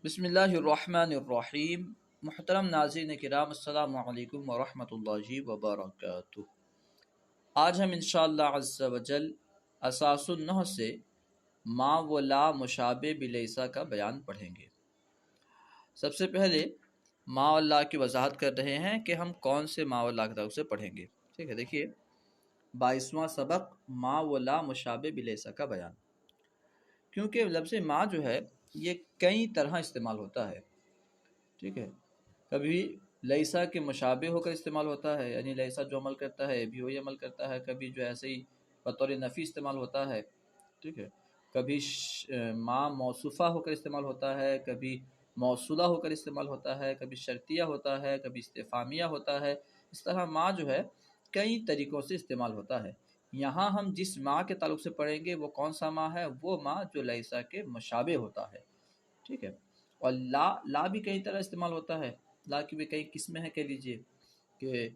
بسم اللہ الرحمن الرحیم۔ محترم ناظرین کرام، السلام علیکم ورحمۃ اللہ وبرکاتہ۔ آج ہم انشاءاللہ عز و جل اساس النحو سے ما و لا مشابہ بلیسا کا بیان پڑھیں گے۔ سب سے پہلے ما و لا کی وضاحت کر رہے ہیں کہ ہم کون سے ما و لا کی طرف سے پڑھیں گے۔ ٹھیک ہے، دیکھیے 22واں سبق ما و لا مشابہ بلیسا کا بیان۔ کیونکہ لفظ ما جو ہے یہ کئی طرح استعمال ہوتا ہے۔ ٹھیک ہے، کبھی لیسا کے مشابہ ہو کر استعمال ہوتا ہے، یعنی لیسا جو عمل کرتا ہے بھی وہی عمل کرتا ہے۔ کبھی جو ایسے ہی بطور نفی استعمال ہوتا ہے۔ ٹھیک ہے، کبھی ما موصوفہ ہو کر استعمال ہوتا ہے، کبھی موصولہ ہو کر استعمال ہوتا ہے، کبھی شرطیہ ہوتا ہے، کبھی استفہامیہ ہوتا ہے۔ اس طرح ما جو ہے کئی طریقوں سے استعمال ہوتا ہے۔ یہاں ہم جس ما کے تعلق سے پڑھیں گے وہ کون سا ما ہے؟ وہ ما جو لیسا کے مشابہ ہوتا ہے۔ ٹھیک ہے، اور لا بھی کئی طرح استعمال ہوتا ہے۔ لا کی بھی کئی قسمیں ہیں، کہہ لیجئے کہ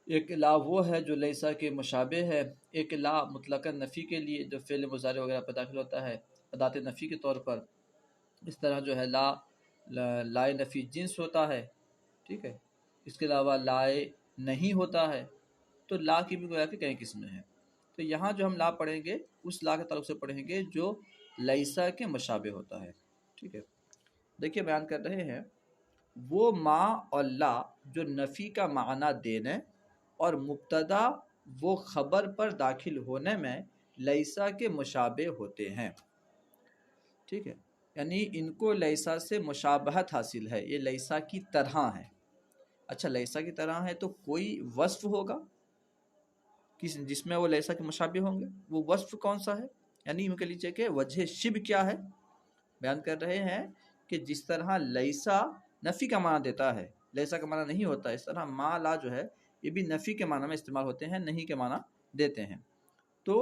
ایک لا وہ ہے جو لیسا کے مشابہ ہے، ایک لا مطلقاً نفی کے لیے جو فعل مضارع وغیرہ پر داخل ہوتا ہے ادات نفی کے طور پر۔ اس طرح جو ہے لائے نفی جنس ہوتا ہے۔ ٹھیک ہے، اس کے علاوہ لائے نہیں ہوتا ہے۔ تو لا کی بھی گویا کہ کئی قسمیں ہیں۔ تو یہاں جو ہم لا پڑھیں گے اس لا کے تعلق سے پڑھیں گے جو لیسا کے مشابہ ہوتا ہے۔ ٹھیک ہے، دیکھیے بیان کر رہے ہیں وہ ما اور لا جو نفی کا معنی دینے اور مبتدا وہ خبر پر داخل ہونے میں لیسا کے مشابہ ہوتے ہیں۔ ٹھیک ہے، یعنی ان کو لیسا سے مشابہت حاصل ہے، یہ لیسا کی طرح ہے۔ اچھا، لیسا کی طرح ہے تو کوئی وصف ہوگا جس میں وہ لیسا کے مشابہ ہوں گے، وہ وصف کون سا ہے؟ یعنی یوں کہہ لیجیے کہ وجہ شبہ کیا ہے۔ بیان کر رہے ہیں کہ جس طرح لیسا نفی کا معنی دیتا ہے، لیسا کا معنی نہیں ہوتا، اس طرح ما لا جو ہے یہ بھی نفی کے معنی میں استعمال ہوتے ہیں، نہیں کے معنی دیتے ہیں۔ تو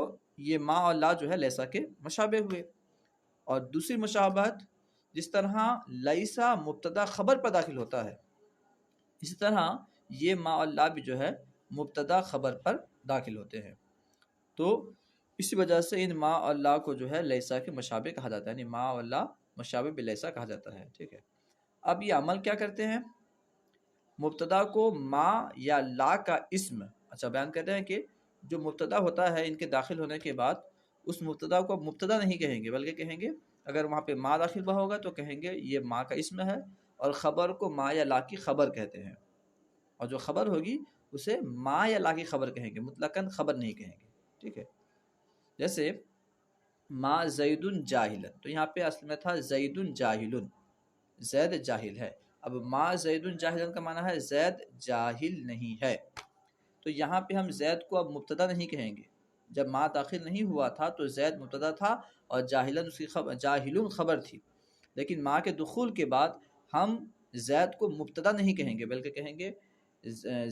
یہ ما اور لا جو ہے لیسا کے مشابہ ہوئے۔ اور دوسری مشابہت، جس طرح لیسا مبتدا خبر پر داخل ہوتا ہے، اسی طرح یہ ما اور لا بھی جو ہے مبتدا خبر پر داخل ہوتے ہیں۔ تو اسی وجہ سے ان ما اور لا کو جو ہے لیسا کے مشابہ کہا جاتا ہے، یعنی ما اور لا مشابہ بلیسا کہا جاتا ہے۔ ٹھیک ہے، اب یہ عمل کیا کرتے ہیں؟ مبتدا کو ما یا لا کا اسم، اچھا بیان کرتے ہیں کہ جو مبتدا ہوتا ہے ان کے داخل ہونے کے بعد اس مبتدا کو مبتدا نہیں کہیں گے، بلکہ کہیں گے اگر وہاں پہ ما داخل ہوا ہوگا تو کہیں گے یہ ما کا اسم ہے، اور خبر کو ما یا لا کی خبر کہتے ہیں، اور جو خبر ہوگی اسے ما یا لا کی خبر کہیں گے، مطلقاً خبر نہیں کہیں گے۔ ٹھیک ہے، جیسے ما زید جاہل، تو یہاں پہ اصل میں تھا زید جاہل، زید جاہل ہے۔ اب ما زید جاہل کا معنی ہے زید جاہل نہیں ہے، تو یہاں پہ ہم زید کو اب مبتدا نہیں کہیں گے۔ جب ما داخل نہیں ہوا تھا تو زید مبتدا تھا اور جاہلن اس کی جاہلون خبر تھی، لیکن ما کے دخول کے بعد ہم زید کو مبتدا نہیں کہیں گے، بلکہ کہیں گے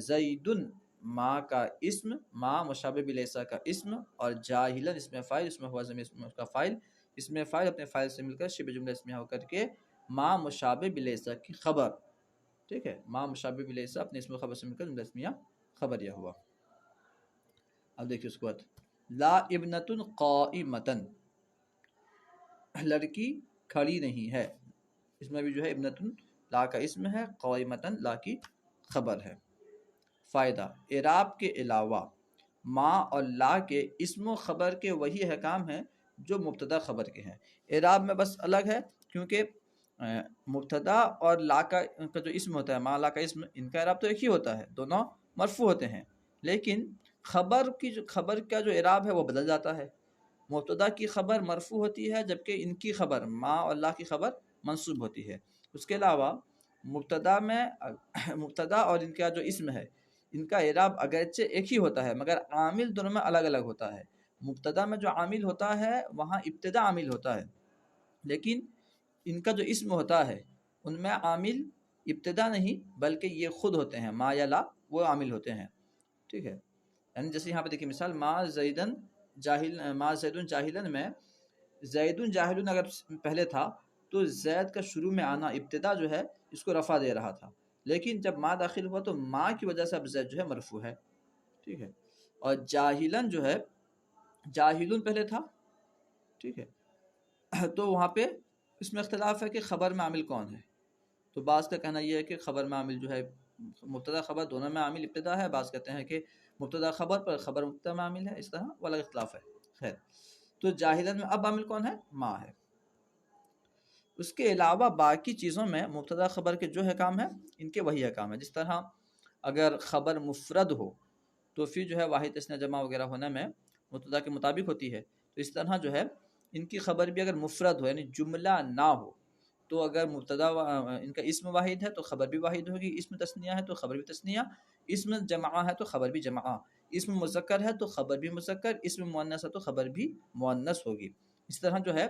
زیدن ما کا اسم، ما مشابہ بلیسا کا اسم، اور جاہلن اسم فاعل، اس میں ہوا ضمیر اس کا فاعل، اسم فاعل اپنے فاعل سے مل کر شبہ جملہ اسمیہ ہو کر کے ما مشابہ بلیسا کی خبر۔ ٹھیک ہے، ما مشابہ بلیسا اپنے اسم خبر سے مل کر جملہ اسمیہ خبر یہ ہوا۔ اب دیکھیے اس کے بعد لا ابنۃ قائمۃ، لڑکی کھڑی نہیں ہے، اس میں بھی جو ہے ابنۃ لا کا اسم ہے، قائمۃ لا کی خبر ہے۔ فائدہ، اعراب کے علاوہ ما اور لا کے اسم و خبر کے وہی احکام ہیں جو مبتدا خبر کے ہیں۔ اعراب میں بس الگ ہے، کیونکہ مبتدا اور لا کا جو اسم ہوتا ہے، ما لا کا اسم، ان کا اعراب تو ایک ہی ہوتا ہے، دونوں مرفوع ہوتے ہیں، لیکن خبر کا جو اعراب ہے وہ بدل جاتا ہے۔ مبتدا کی خبر مرفوع ہوتی ہے، جبکہ ان کی خبر ما اور لا کی خبر منصوب ہوتی ہے۔ اس کے علاوہ مبتدا اور ان کا جو اسم ہے ان کا اعراب اگرچہ ایک ہی ہوتا ہے، مگر عامل دونوں میں الگ الگ ہوتا ہے۔ مبتدا میں جو عامل ہوتا ہے وہاں ابتدا عامل ہوتا ہے، لیکن ان کا جو اسم ہوتا ہے ان میں عامل ابتدا نہیں بلکہ یہ خود ہوتے ہیں، ما یا لا وہ عامل ہوتے ہیں۔ ٹھیک ہے، یعنی جیسے یہاں پہ دیکھیے مثال ما زیدن جاہلن میں زیدن جاہلن اگر پہلے تھا تو زید کا شروع میں آنا ابتدا جو ہے اس کو رفع دے رہا تھا، لیکن جب ما داخل ہوا تو ما کی وجہ سے اب زید جو ہے مرفوع ہے۔ ٹھیک ہے، اور جاہلن جو ہے جاہلن پہلے تھا، ٹھیک ہے، تو وہاں پہ اس میں اختلاف ہے کہ خبر میں عامل کون ہے. تو بعض کا کہنا یہ ہے کہ خبر میں عامل جو ہے مبتدا خبر دونوں میں عامل ابتدا ہے، بعض کہتے ہیں کہ مبتدا خبر پر خبر مبتدا میں عامل ہے، اس طرح والا اختلاف ہے. خیر، تو جاہلن میں اب عامل کون ہے؟ ما ہے. اس کے علاوہ باقی چیزوں میں مبتدا خبر کے جو حکام ہیں ان کے وہی حکام ہیں. جس طرح اگر خبر مفرد ہو تو پھر جو ہے واحد تثنیہ جمع وغیرہ ہونے میں مبتدا کے مطابق ہوتی ہے. تو اس طرح جو ہے ان کی خبر بھی اگر مفرد ہو یعنی جملہ نہ ہو تو اگر مبتدا ان کا اسم واحد ہے تو خبر بھی واحد ہوگی، اسم تثنیہ ہے تو خبر بھی تثنیہ، اسم جمع ہے تو خبر بھی جمع، اسم مذکر ہے تو خبر بھی مذکر، اسم مؤنث ہے تو خبر بھی مؤنث ہوگی. اس طرح جو ہے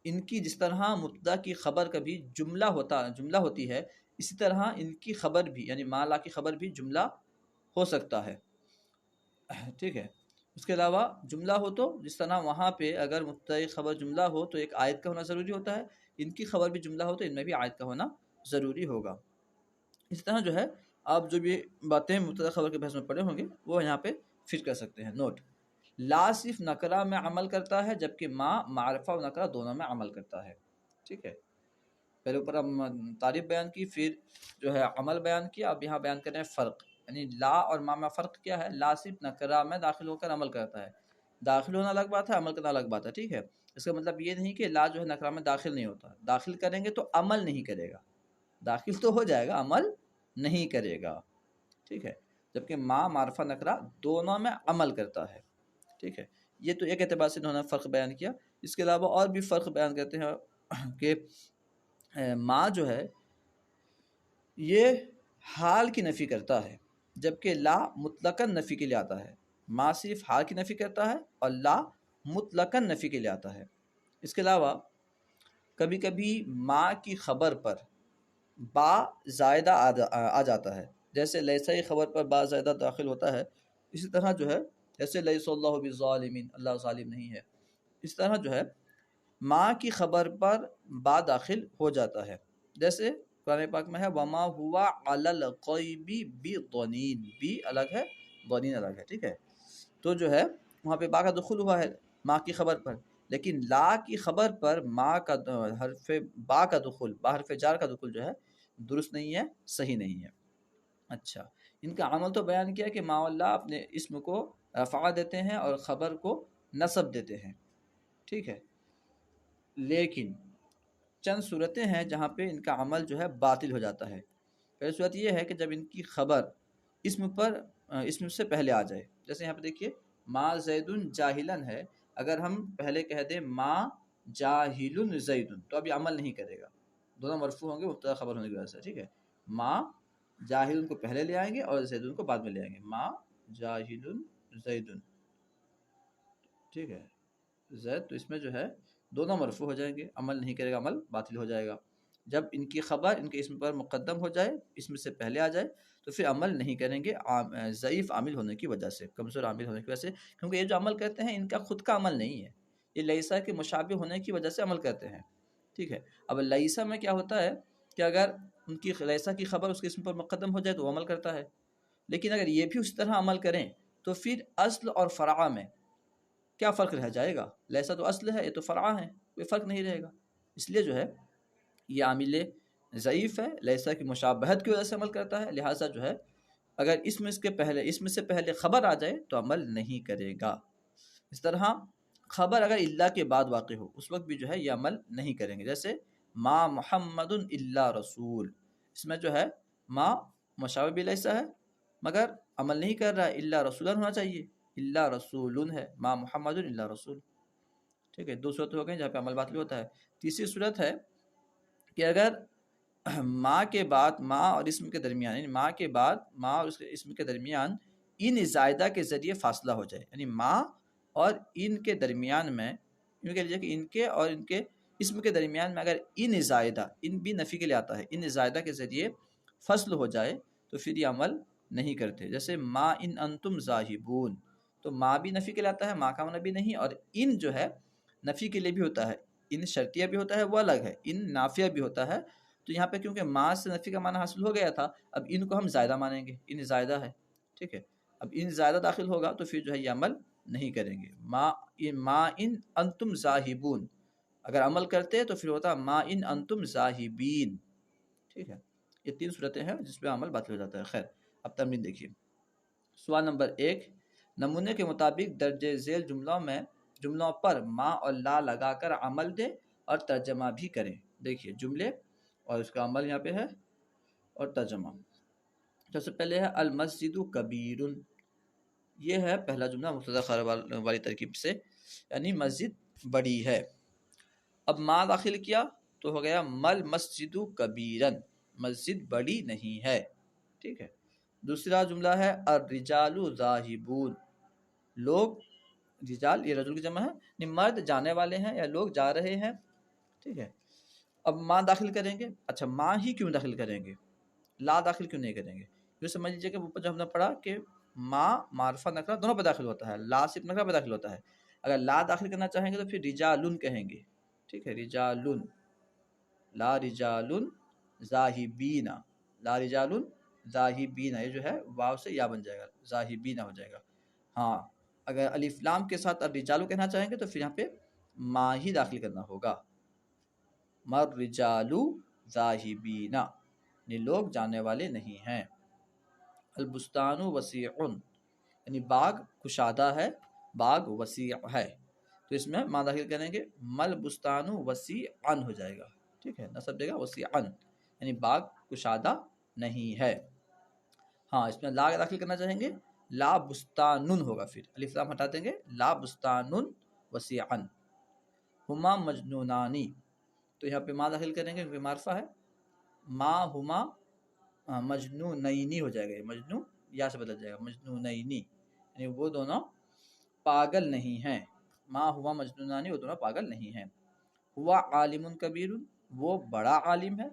ان کی جس طرح مبتدا کی خبر کبھی جملہ ہوتی ہے، اسی طرح ان کی خبر بھی یعنی ما لا کی خبر بھی جملہ ہو سکتا ہے. ٹھیک ہے. اس کے علاوہ جملہ ہو تو جس طرح وہاں پہ اگر مبتدا خبر جملہ ہو تو ایک آیت کا ہونا ضروری ہوتا ہے، ان کی خبر بھی جملہ ہو تو ان میں بھی آیت کا ہونا ضروری ہوگا. اس طرح جو ہے آپ جو بھی باتیں مبتدا خبر کے بحث میں پڑھے ہوں گے وہ یہاں پہ فٹ کر سکتے ہیں. نوٹ: لا صرف نکرہ میں عمل کرتا ہے جبکہ ما معرفہ و نکرہ دونوں میں عمل کرتا ہے. ٹھیک ہے. پہلے اوپر ہم تعریف بیان کی، پھر جو ہے عمل بیان کیا، اب یہاں بیان کریں فرق. یعنی لا اور ما میں فرق کیا ہے؟ لا صرف نکرہ میں داخل ہو کر عمل کرتا ہے، داخل ہونا الگ بات ہے، عمل کرنا الگ بات ہے. ٹھیک ہے. اس کا مطلب یہ نہیں کہ لا جو ہے نکرہ میں داخل نہیں ہوتا، داخل کریں گے تو عمل نہیں کرے گا، داخل تو ہو جائے گا عمل نہیں کرے گا. ٹھیک ہے. جبکہ ما معرفہ نکرہ دونوں میں عمل کرتا ہے. ٹھیک ہے. یہ تو ایک اعتبار سے انہوں نے فرق بیان کیا. اس کے علاوہ اور بھی فرق بیان کرتے ہیں کہ ما جو ہے یہ حال کی نفی کرتا ہے جبکہ لا مطلقاً نفی کے لیے آتا ہے. ما صرف حال کی نفی کرتا ہے اور لا مطلقاً نفی کے لیے آتا ہے. اس کے علاوہ کبھی کبھی ما کی خبر پر با زائدہ آ جاتا ہے، جیسے لیسا کی خبر پر با زائدہ داخل ہوتا ہے. اسی طرح جو ہے جیسے لیس اللہ بالظالمین، اللہ ظالم نہیں ہے. اس طرح جو ہے ما کی خبر پر با داخل ہو جاتا ہے، جیسے قرآن پاک میں ہے وما ہوا علی الغیب بضنین، بی الگ ہے ضنین الگ ہے. ٹھیک ہے. تو جو ہے وہاں پہ با کا دخول ہوا ہے ما کی خبر پر، لیکن لا کی خبر پر ما کا حرف با کا دخول، با حرف جار کا دخول جو ہے درست نہیں ہے، صحیح نہیں ہے. اچھا، ان کا عمل تو بیان کیا کہ ما اللہ اپنے اسم کو رفع دیتے ہیں اور خبر کو نصب دیتے ہیں. ٹھیک ہے. لیکن چند صورتیں ہیں جہاں پہ ان کا عمل جو ہے باطل ہو جاتا ہے. پہلی صورت یہ ہے کہ جب ان کی خبر اسم سے پہلے آ جائے. جیسے یہاں پہ دیکھیے ما زیدن جاہلن ہے، اگر ہم پہلے کہہ دیں ما جاہلن زیدن تو اب یہ عمل نہیں کرے گا، دونوں مرفوع ہوں گے مبتدا خبر ہونے کی وجہ سے. ٹھیک ہے. ما جاہلن کو پہلے لے آئیں گے اور زیدن کو بعد میں لے آئیں گے. ما جاہلن زیدن. ٹھیک ہے. زید تو اس میں جو ہے دونوں مرفوع ہو جائیں گے، عمل نہیں کرے گا، عمل باطل ہو جائے گا. جب ان کی خبر ان کے اسم پر مقدم ہو جائے، اسم سے پہلے آ جائے تو پھر عمل نہیں کریں گے ضعیف عامل ہونے کی وجہ سے، کمزور عامل ہونے کی وجہ سے. کیونکہ یہ جو عمل کرتے ہیں ان کا خود کا عمل نہیں ہے، یہ لیسا کے مشابہ ہونے کی وجہ سے عمل کرتے ہیں. ٹھیک ہے. اب لیسا میں کیا ہوتا ہے کہ اگر ان کی لیسا کی خبر اس کے اسم پر مقدم ہو جائے تو وہ عمل کرتا ہے، لیکن اگر یہ بھی اس طرح عمل کریں تو پھر اصل اور فرع میں کیا فرق رہ جائے گا؟ لیسا تو اصل ہے، یہ تو فرع ہے، کوئی فرق نہیں رہے گا. اس لیے جو ہے یہ عامل ضعیف ہے، لیسا کی مشابہت کی وجہ سے عمل کرتا ہے، لہٰذا جو ہے اگر اسم سے پہلے خبر آ جائے تو عمل نہیں کرے گا. اس طرح خبر اگر اللہ کے بعد واقع ہو اس وقت بھی جو ہے یہ عمل نہیں کریں گے. جیسے ما محمد الا رسول، اس میں جو ہے ما مشابہ بھی لیسا ہے مگر عمل نہیں کر رہا ہے، الا رسول ہونا چاہیے، الا رسول ہے، ما محمد الا رسول. ٹھیک ہے. دو صورت ہو گئے جہاں پہ عمل باطل ہوتا ہے. تیسری صورت ہے کہ اگر ما کے بعد ما اور اسم کے درمیان، یعنی ما کے بعد ما اور اسم کے درمیان ان زائدہ کے ذریعے فاصلہ ہو جائے، یعنی ما اور ان کے درمیان میں یوں کہہ لیجیے کہ ان کے اور ان کے اسم کے درمیان میں اگر ان زائدہ، ان بھی نفی کے لیے آتا ہے، ان زائدہ کے ذریعے فصل ہو جائے تو پھر یہ عمل نہیں کرتے. جیسے ما ان انتم ذاہبون، تو ما بھی نفی کے لیے آتا ہے، ما کا معنی بھی نہیں، اور ان جو ہے نفی کے لیے بھی ہوتا ہے، ان شرطیہ بھی ہوتا ہے وہ الگ ہے، ان نافیہ بھی ہوتا ہے. تو یہاں پہ کیونکہ ما سے نفی کا معنی حاصل ہو گیا تھا، اب ان کو ہم زائدہ مانیں گے، ان زائدہ ہے. ٹھیک ہے. اب ان زائدہ داخل ہوگا تو پھر جو ہے یہ عمل نہیں کریں گے. ما ان انتم ذاہبون، اگر عمل کرتے تو پھر ہوتا ما ان انتم ذاہبین. ٹھیک ہے، یہ 3 صورتیں ہیں جس پہ عمل باطل ہو جاتا ہے. خیر، اب تمرین دیکھیے. سوال نمبر 1، نمونے کے مطابق درج ذیل جملوں پر ما اور لا لگا کر عمل دے اور ترجمہ بھی کریں. دیکھیے جملے اور اس کا عمل یہاں پہ ہے اور ترجمہ. سب سے پہلے ہے المسجد کبیر، یہ ہے پہلا جملہ مبتدا خبر والی ترکیب سے، یعنی مسجد بڑی ہے. اب ما داخل کیا تو ہو گیا مل مسجد کبیرن، مسجد بڑی نہیں ہے. ٹھیک ہے. دوسرا جملہ ہے الرجال ذاہبون، لوگ، رجال یہ رجل کی جمع ہے، یعنی مرد جانے والے ہیں یا لوگ جا رہے ہیں. ٹھیک ہے. اب ما داخل کریں گے. اچھا، ما ہی کیوں داخل کریں گے، لا داخل کیوں نہیں کریں گے؟ یہ سمجھ لیجیے کہ اوپر جو ہم نے پڑھا کہ ما معرفہ نکرہ دونوں پہ داخل ہوتا ہے، لا صرف نکرہ پہ داخل ہوتا ہے. اگر لا داخل کرنا چاہیں گے تو پھر رجالن کہیں گے. ٹھیک ہے، رجالن، لا رجالن ذاہبین، لا رجالن ذاہبین، یہ جو ہے واو سے یا بن جائے گا، ذاہبین ہو جائے گا. ہاں، اگر الف لام کے ساتھ الرجال کہنا چاہیں گے تو پھر یہاں پہ ما ہی داخل کرنا ہوگا. مر رجالو ذاہبین، یعنی لوگ جانے والے نہیں ہیں. البستان وسیع، یعنی باغ کشادہ ہے، باغ وسیع ہے. تو اس میں ما داخل کریں گے مل بستان وسیعن ہو جائے گا. ٹھیک ہے، نصب دے گا وسیعن، یعنی باغ کشادہ نہیں ہے. ہاں، اس میں لا داخل کرنا چاہیں گے لا بستانن ہوگا، پھر الف لام ہٹا دیں گے لا بستانن وسیعن. ہما مجنونانی، تو یہاں پہ ما داخل کریں گے کیونکہ معرفہ ہے. ما ہما مجنونینی ہو جائے گا، یہ مجنون یا سے بدل جائے گا مجنونینی، یعنی وہ دونوں پاگل نہیں ہیں. ما ہوا مجنونانی، وہ دونوں پاگل نہیں ہیں. ہوا عالم کبیر، وہ بڑا عالم ہے.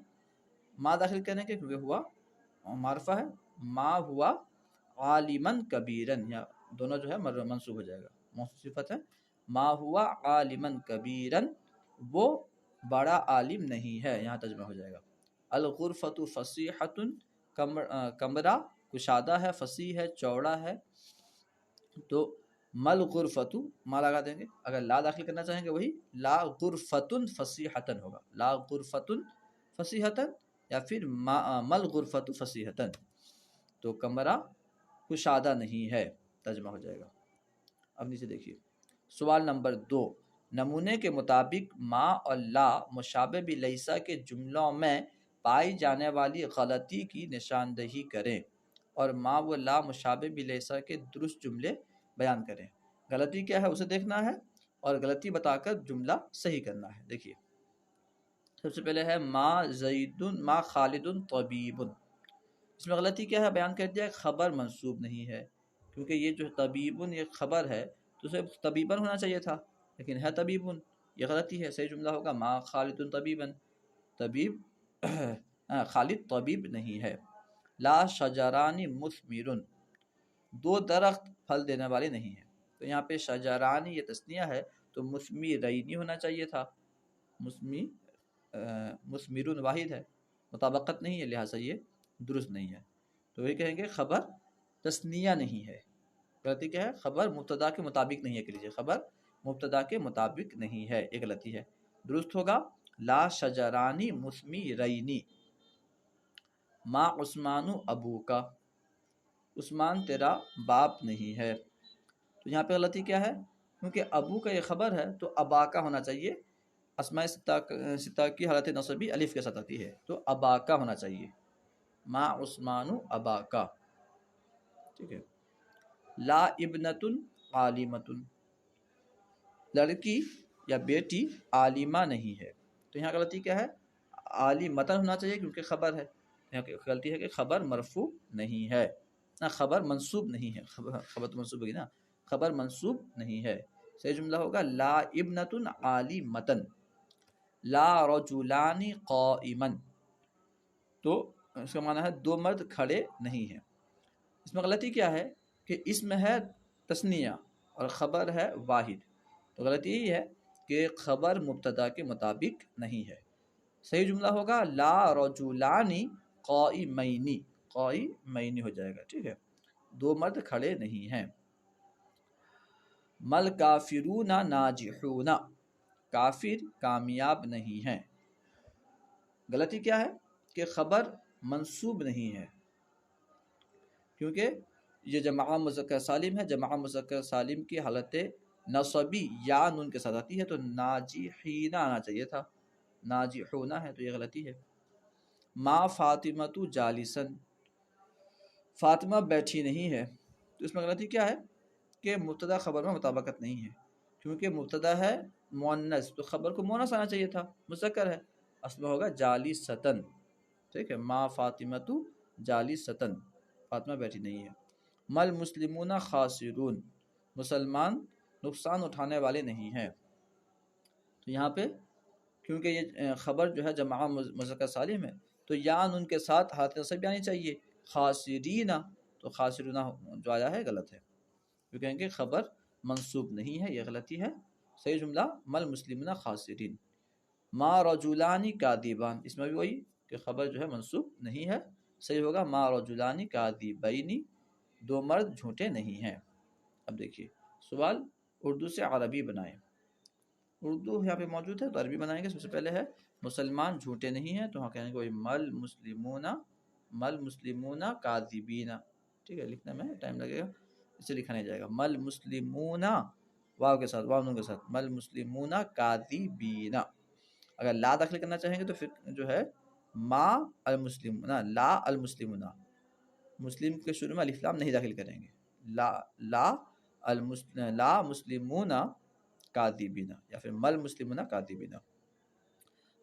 ما داخل کریں گے کیونکہ ہوا معرفہ ہے. ما ہوا عالمن کبیرن، یا دونوں جو ہے منصوب ہو جائے گا، موصوف صفت ہے. ما ہوا عالمن کبیرن، وہ بڑا عالم نہیں ہے، یہاں ترجمہ ہو جائے گا. الغرفۃ فصیحۃ، کمرہ کشادہ ہے، فصیح ہے، چوڑا ہے. تو مل غرفۃ ما لگا دیں گے. اگر لا داخل کرنا چاہیں گے وہی لا غرفۃ فصیحۃ ہوگا، لا غرفۃ فصیحۃ، یا پھر مل غرفۃ فصیحۃ، تو کمرہ کشادہ نہیں ہے، ترجمہ ہو جائے گا. اب نیچے دیکھیے. سوال نمبر 2، نمونے کے مطابق ما اور لا مشابہ بلیسا کے جملوں میں پائی جانے والی غلطی کی نشاندہی کریں اور ما و لا مشابہ بلیسا کے درست جملے بیان کریں. غلطی کیا ہے اسے دیکھنا ہے اور غلطی بتا کر جملہ صحیح کرنا ہے. دیکھیے سب سے پہلے ہے ما زیدن ما خالدن طبیب. اس میں غلطی کیا ہے بیان کر دیا، خبر منصوب نہیں ہے، کیونکہ یہ جو طبیبن یہ خبر ہے تو اسے طبیبن ہونا چاہیے تھا، لیکن ہے طبیبن. یہ غلطی ہے. صحیح جملہ ہوگا ما خالد طبیبن، طبیب خالد طبیب نہیں ہے. لا شجرانی مثمرن، 2 درخت پھل دینے والے نہیں ہیں. تو یہاں پہ شجرانی یہ تثنیہ ہے تو مثمرینی ہونا چاہیے تھا. مثمرن واحد ہے، مطابقت نہیں ہے، لہٰذا یہ درست نہیں ہے. تو وہی کہیں گے خبر تثنیہ نہیں ہے. غلطی کیا ہے، خبر مبتدا کے مطابق نہیں ہے. کہ لیجیے خبر مبتدا کے مطابق نہیں ہے، یہ غلطی ہے. درست ہوگا لا شجرانی مثمرینی. ما عثمان ابو کا، عثمان تیرا باپ نہیں ہے. تو یہاں پہ غلطی کیا ہے، کیونکہ ابو کا یہ خبر ہے تو ابا کا ہونا چاہیے. اسماء ستہ کی حالت نصبی الف کے ساتھ آتی ہے تو ابا کا ہونا چاہیے. ما عثمان ابا کا. ٹھیک ہے. لا ابنۃ عالمۃ، لڑکی یا بیٹی عالمہ نہیں ہے. تو یہاں غلطی کیا ہے، عالمتن ہونا چاہیے کیونکہ خبر ہے. یہاں غلطی ہے کہ خبر مرفوع نہیں ہے، نہ خبر منصوب نہیں ہے. خبر تو منصوب ہوگی نا، خبر منصوب نہیں ہے. صحیح جملہ ہوگا لا ابنۃ عالمۃ، لا رجلان قائما. تو اس کا معنی ہے 2 مرد کھڑے نہیں ہیں. اس میں غلطی کیا ہے کہ اسم ہے تثنیہ اور خبر ہے واحد. تو غلطی یہی ہے کہ خبر مبتدا کے مطابق نہیں ہے. صحیح جملہ ہوگا لا رجلان قائمین، قائمین ہو جائے گا. ٹھیک ہے، 2 مرد کھڑے نہیں ہیں. مل کافرون ناجحون، کافر کامیاب نہیں ہیں۔ غلطی کیا ہے کہ خبر منصوب نہیں ہے، کیونکہ یہ جمع مذکر سالم ہے، جمع مذکر سالم کی حالت نصبی یا نون کے ساتھ آتی ہے، تو ناجحین آنا چاہیے تھا، ناجحون ہے، تو یہ غلطی ہے۔ ما فاطمۃ جالسن، فاطمہ بیٹھی نہیں ہے، تو اس میں غلطی کیا ہے کہ مبتدا خبر میں مطابقت نہیں ہے، کیونکہ مبتدا ہے مؤنث تو خبر کو مؤنث آنا چاہیے تھا، مذکر ہے، اصل میں ہوگا جالستن، ٹھیک ہے، ما فاطمۃ جالستن، فاطمہ بیٹھی نہیں ہے۔ مل مسلمون خاسرون، مسلمان نقصان اٹھانے والے نہیں ہیں، تو یہاں پہ کیونکہ یہ خبر جو ہے جمع مذکر سالم ہے تو یا نون کے ساتھ حالت نصب بھی آنی چاہیے، خاسرین، تو خاسرون جو آیا ہے غلط ہے، کیونکہ ان کی خبر منصوب نہیں ہے، یہ غلطی ہے۔ صحیح جملہ مل مسلمون خاسرین۔ ما رجلان کاذبان، اس میں بھی وہی کہ خبر جو ہے منصوب نہیں ہے، صحیح ہوگا ما رجلان کاذبین، دو مرد جھوٹے نہیں ہیں۔ اب دیکھیے سوال اردو سے عربی بنائیں، اردو یہاں پہ موجود ہے تو عربی بنائیں گے۔ سب سے پہلے ہے مسلمان جھوٹے نہیں ہیں، تو ہاں کہیں گے وہی مل مسلمون کاذبین، ٹھیک ہے، لکھنے میں ٹائم لگے گا، اسے لکھا نہیں جائے گا، مل مسلمون واو کے ساتھ، واو نون کے ساتھ، مل مسلمون کاذبین۔ اگر لا داخل کرنا چاہیں گے تو پھر جو ہے ما المسلمون، لا المسلمون، مسلم کے شروع میں الف لام نہیں داخل کریں گے، لا مسلمون کاذبین، یا پھر مل مسلمون کاذبین۔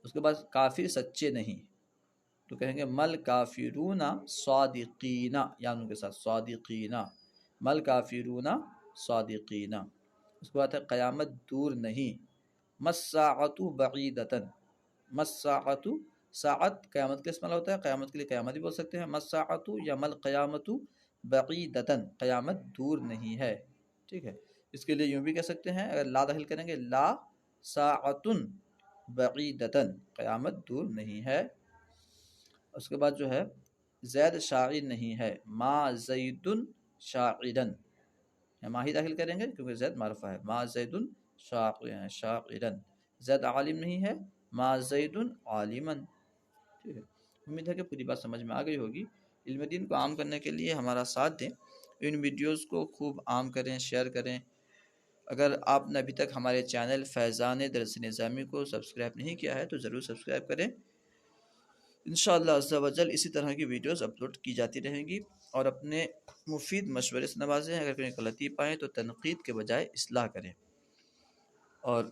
اس کے بعد کافر سچے نہیں، تو کہیں گے مل کافرون صادقین، یا ان کے ساتھ صادقین، مل کافرون صادقین۔ اس کے بعد ہے قیامت دور نہیں، مساعۃ بعیدتن، مساعۃ، ساعت قیامت کا استعمال ہوتا ہے، قیامت کے لیے قیامت بھی بول سکتے ہیں، مساعۃ یا مل قیامت بعیدتن، قیامت دور نہیں ہے، ٹھیک ہے۔ اس کے لیے یوں بھی کہہ سکتے ہیں، اگر لا داخل کریں گے لا ساعۃ بعیدتن، قیامت دور نہیں ہے۔ اس کے بعد جو ہے زید شاعر نہیں ہے، ما زید شاعرا، ما ہی داخل کریں گے کیونکہ زید معرفہ ہے، ما زید شاعرا، زید عالم نہیں ہے، ما زید عالما، ٹھیک ہے۔ امید ہے کہ پوری بات سمجھ میں آ گئی ہوگی۔ علم دین کو عام کرنے کے لیے ہمارا ساتھ دیں، ان ویڈیوز کو خوب عام کریں، شیئر کریں۔ اگر آپ نے ابھی تک ہمارے چینل فیضان درس نظامی کو سبسکرائب نہیں کیا ہے تو ضرور سبسکرائب کریں۔ انشاءاللہ عز و جل اسی طرح کی ویڈیوز اپلوڈ کی جاتی رہیں گی، اور اپنے مفید مشورے سے نوازیں، اگر کوئی غلطی پائیں تو تنقید کے بجائے اصلاح کریں، اور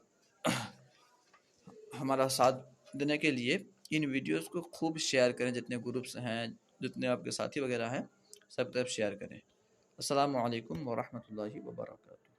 ہمارا ساتھ دینے کے لیے ان ویڈیوز کو خوب شیئر کریں، جتنے گروپس ہیں، جتنے آپ کے ساتھی وغیرہ ہیں، سب طرف شیئر کریں۔ السلام علیکم ورحمۃ اللہ وبرکاتہ۔